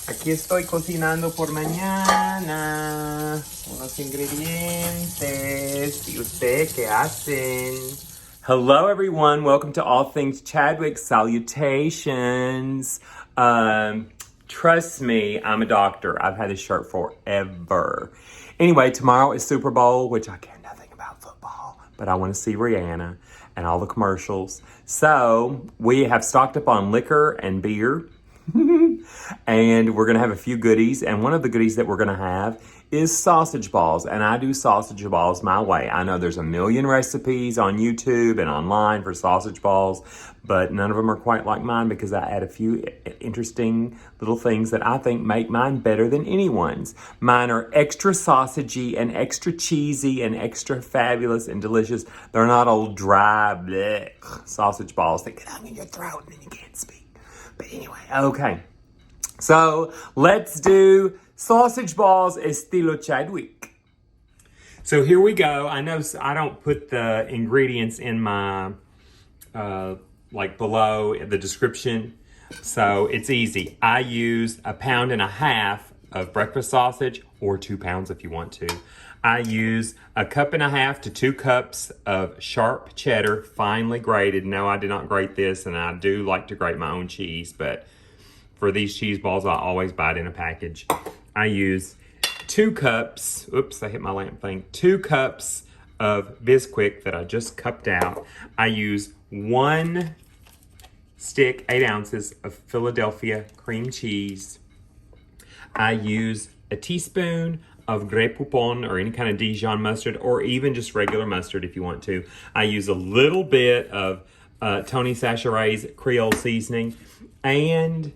Aquí estoy cocinando por mañana unos ingredientes. ¿Y usted qué hacen? Hello everyone, welcome to All Things Chadwick. Salutations. Trust me, I'm a doctor. I've had this shirt forever. Anyway, tomorrow is Super Bowl, which I care nothing about football, but I want to see Rihanna and all the commercials. So we have stocked up on liquor and beer. And we're going to have a few goodies. And one of the goodies that we're going to have is sausage balls. And I do sausage balls my way. I know there's a million recipes on YouTube and online for sausage balls, but none of them are quite like mine because I add a few interesting little things that I think make mine better than anyone's. Mine are extra sausagey and extra cheesy and extra fabulous and delicious. They're not old dry blech sausage balls that get hung in your throat and then you can't speak. But anyway, okay. So let's do sausage balls estilo Chadwick. So here we go. I know I don't put the ingredients in my, like below the description. So it's easy. I use 1.5 pounds of breakfast sausage, or 2 pounds if you want to. I use 1.5 cups to 2 cups of sharp cheddar, finely grated. No, I did not grate this, and I do like to grate my own cheese, but for these cheese balls, I always buy it in a package. I use 2 cups, oops, I hit my lamp thing, 2 cups of Bisquick that I just cupped out. I use 1 stick, 8 ounces of Philadelphia cream cheese. I use a teaspoon of Grey Poupon or any kind of Dijon mustard, or even just regular mustard if you want to. I use a little bit of Tony Chachere's Creole seasoning and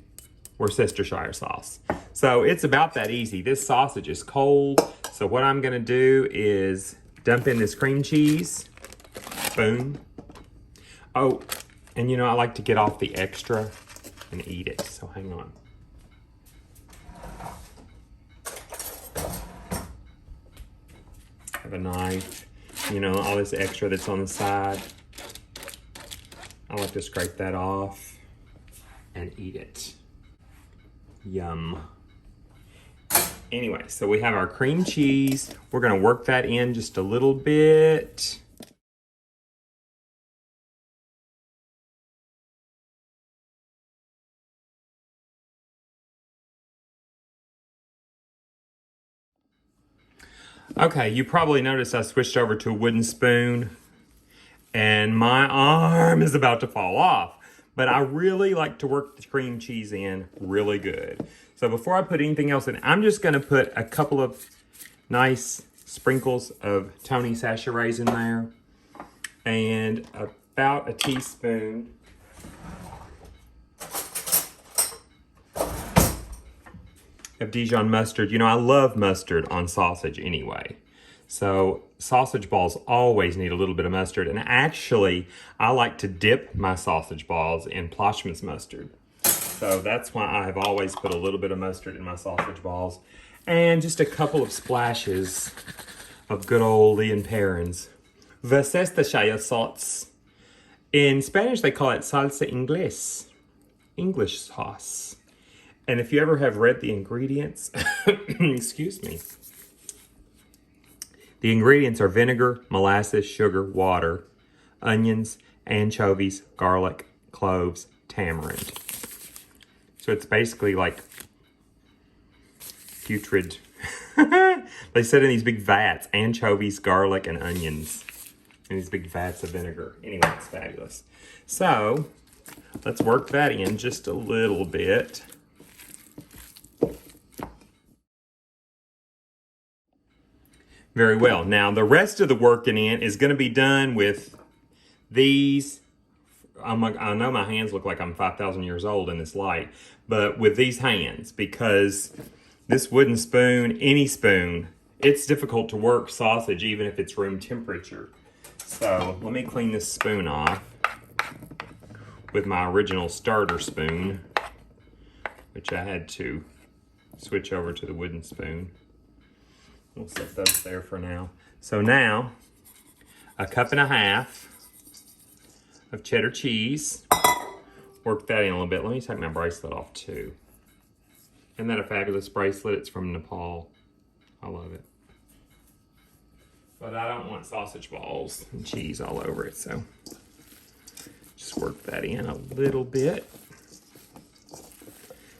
Worcestershire sauce. So it's about that easy. This sausage is cold. So what I'm gonna do is dump in this cream cheese. Boom. Oh, and you know, I like to get off the extra and eat it. So hang on. Have a knife, you know, all this extra that's on the side. I like to scrape that off and eat it. Yum. Anyway, so we have our cream cheese. We're gonna work that in just a little bit. Okay, you probably noticed I switched over to a wooden spoon and my arm is about to fall off. But I really like to work the cream cheese in really good. So before I put anything else in, I'm just gonna put a couple of nice sprinkles of Tony Chachere's in there and about a teaspoon of Dijon mustard. You know, I love mustard on sausage anyway. So sausage balls always need a little bit of mustard. And actually, I like to dip my sausage balls in Plochman's mustard. So that's why I have always put a little bit of mustard in my sausage balls. And just a couple of splashes of good old Leon Perrin's Worcestershire sauce. In Spanish, they call it salsa inglés, English sauce. And if you ever have read the ingredients, excuse me, the ingredients are vinegar, molasses, sugar, water, onions, anchovies, garlic, cloves, tamarind. So it's basically like putrid. They sit in these big vats, anchovies, garlic, and onions. In these big vats of vinegar. Anyway, it's fabulous. So let's work that in just a little bit. Very well. Now, the rest of the working in is going to be done with these. I know my hands look like I'm 5,000 years old in this light, but with these hands, because this wooden spoon, any spoon, it's difficult to work sausage even if it's room temperature. So let me clean this spoon off with my original starter spoon, which I had to switch over to the wooden spoon. We'll set those there for now. So now, 1.5 cups of cheddar cheese. Work that in a little bit. Let me take my bracelet off too. Isn't that a fabulous bracelet? It's from Nepal. I love it. But I don't want sausage balls and cheese all over it, so just work that in a little bit.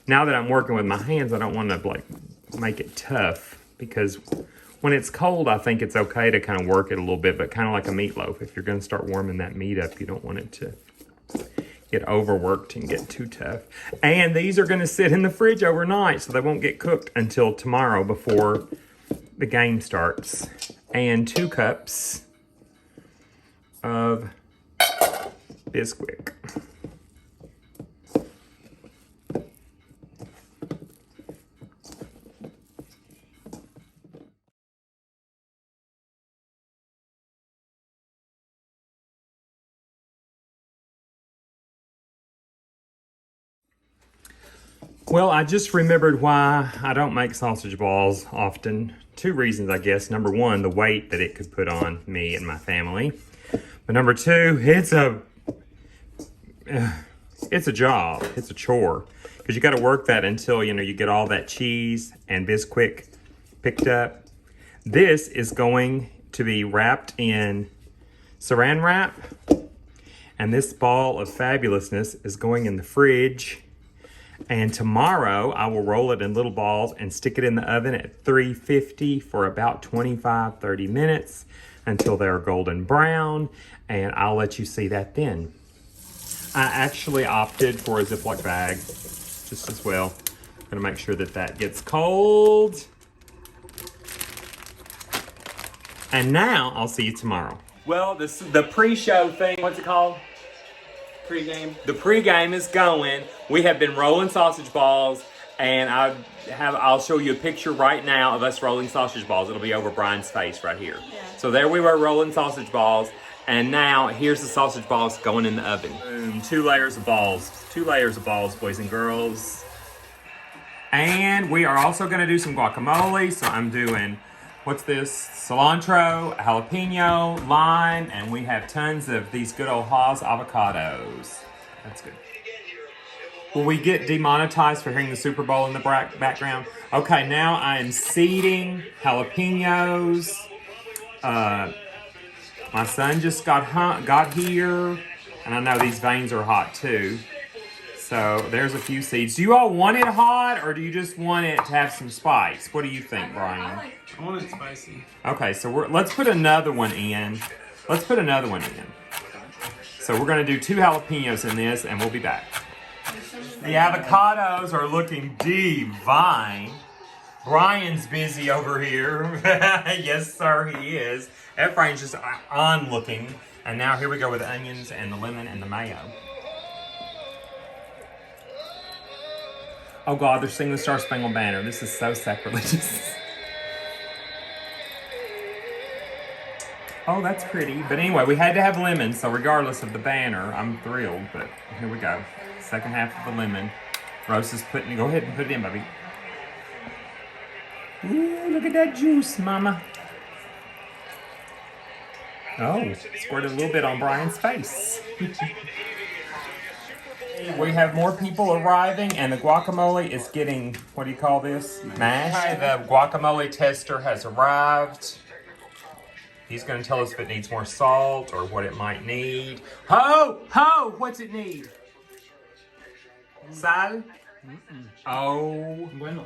Now that I'm working with my hands, I don't want to like make it tough, because when it's cold, I think it's okay to kind of work it a little bit, but kind of like a meatloaf. If you're going to start warming that meat up, you don't want it to get overworked and get too tough. And these are going to sit in the fridge overnight, so they won't get cooked until tomorrow before the game starts. And 2 cups of Bisquick. Well, I just remembered why I don't make sausage balls often. 2 reasons, I guess. Number 1, the weight that it could put on me and my family. But number 2, it's a job. It's a chore. Because you got to work that until, you get all that cheese and Bisquick picked up. This is going to be wrapped in saran wrap. And this ball of fabulousness is going in the fridge. And tomorrow, I will roll it in little balls and stick it in the oven at 350 for about 25-30 minutes until they're golden brown, and I'll let you see that then. I actually opted for a Ziploc bag just as well. I'm gonna make sure that that gets cold. And now, I'll see you tomorrow. Well, this is the pre-show thing. What's it called? Pregame. The pregame is going. We have been rolling sausage balls, and I'll show you a picture right now of us rolling sausage balls. It'll be over Brian's face right here. Yeah. So there we were rolling sausage balls, and now here's the sausage balls going in the oven. Boom, 2 layers of balls. 2 layers of balls, boys and girls. And we are also gonna do some guacamole, so I'm doing, what's this? Cilantro, jalapeno, lime, and we have tons of these good old Haas avocados. That's good. Will we get demonetized for hearing the Super Bowl in the background? Okay, now I am seeding jalapenos. My son just got here, and I know these veins are hot too. So there's a few seeds. Do you all want it hot, or do you just want it to have some spice? What do you think, Brian? I want it spicy. Okay, so let's put another one in. Let's put another one in. So we're gonna do 2 jalapenos in this, and we'll be back. The avocados are looking divine. Brian's busy over here. Yes, sir, he is. Ephraim's just on looking. And now here we go with the onions and the lemon and the mayo. Oh God, they're singing the Star Spangled Banner. This is so sacrilegious. Oh, that's pretty. But anyway, we had to have lemon, so regardless of the banner, I'm thrilled. But here we go. Second half of the lemon. Rose is putting, go ahead and put it in, baby. Ooh, look at that juice, mama. Oh, squirted a little bit on Brian's face. We have more people arriving, and the guacamole is getting, what do you call this? Mashed. Okay, the guacamole tester has arrived. He's going to tell us if it needs more salt or what it might need. Ho! What's it need? Sal? Oh. Bueno.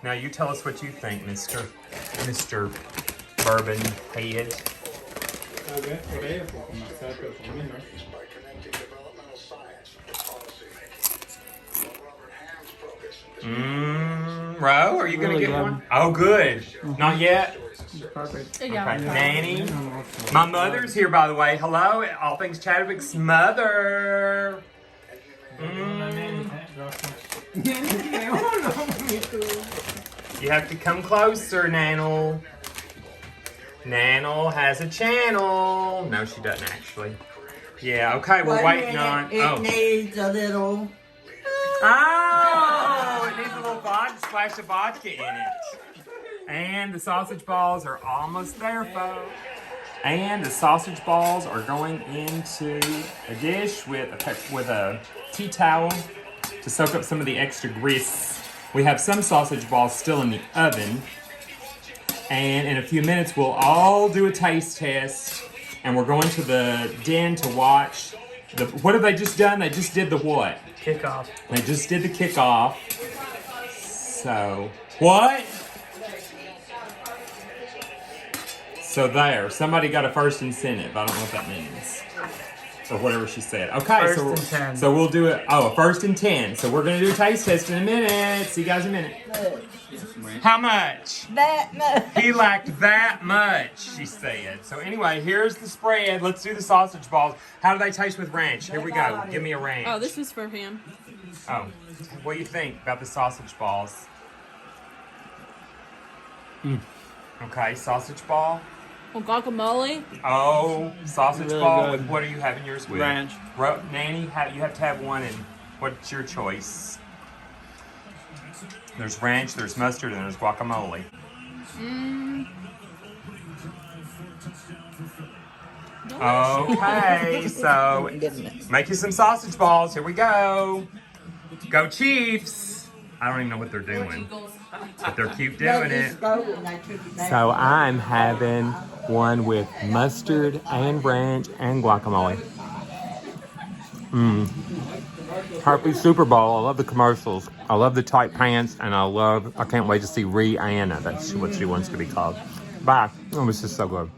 Now you tell us what you think, Mr. Bourbon Head. Ro, are you going to get one? Oh, good. Not yet? Perfect. Okay, Nanny. My mother's here, by the way. Hello, all things Chadwick's mother. You have to come closer, Nanel. Nanel has a channel. No, she doesn't actually. Yeah, okay, we're waiting on. It needs a little. Oh, it needs a little splash of vodka in it. And the sausage balls are almost there, folks. And the sausage balls are going into a dish with a tea towel to soak up some of the extra grease. We have some sausage balls still in the oven. And in a few minutes, we'll all do a taste test. And we're going to the den to watch. What have they just done? They just did the what? Kickoff. They just did the kickoff. So, what? So there, somebody got a first incentive. I don't know what that means. Or whatever she said. Okay, First and 10. So we'll do it. Oh, a first and 10. So we're going to do a taste test in a minute. See you guys in a minute. How much? That much. He lacked that much, she said. So anyway, here's the spread. Let's do the sausage balls. How do they taste with ranch? Here we go. Give me a ranch. Oh, this is for him. Oh, what do you think about the sausage balls? Okay, sausage ball. Well, guacamole. Oh, sausage Really ball. good. With, what are you having yours with? Ranch. Nanny, you have to have one. And what's your choice? There's ranch, there's mustard, and there's guacamole. Okay, so make you some sausage balls. Here we go. Go Chiefs. I don't even know what they're doing, but they're cute doing it. So I'm having one with mustard and ranch and guacamole. Happy Super Bowl. I love the commercials. I love the tight pants, and I can't wait to see Rihanna. That's what she wants to be called. Bye. Oh, this is so good.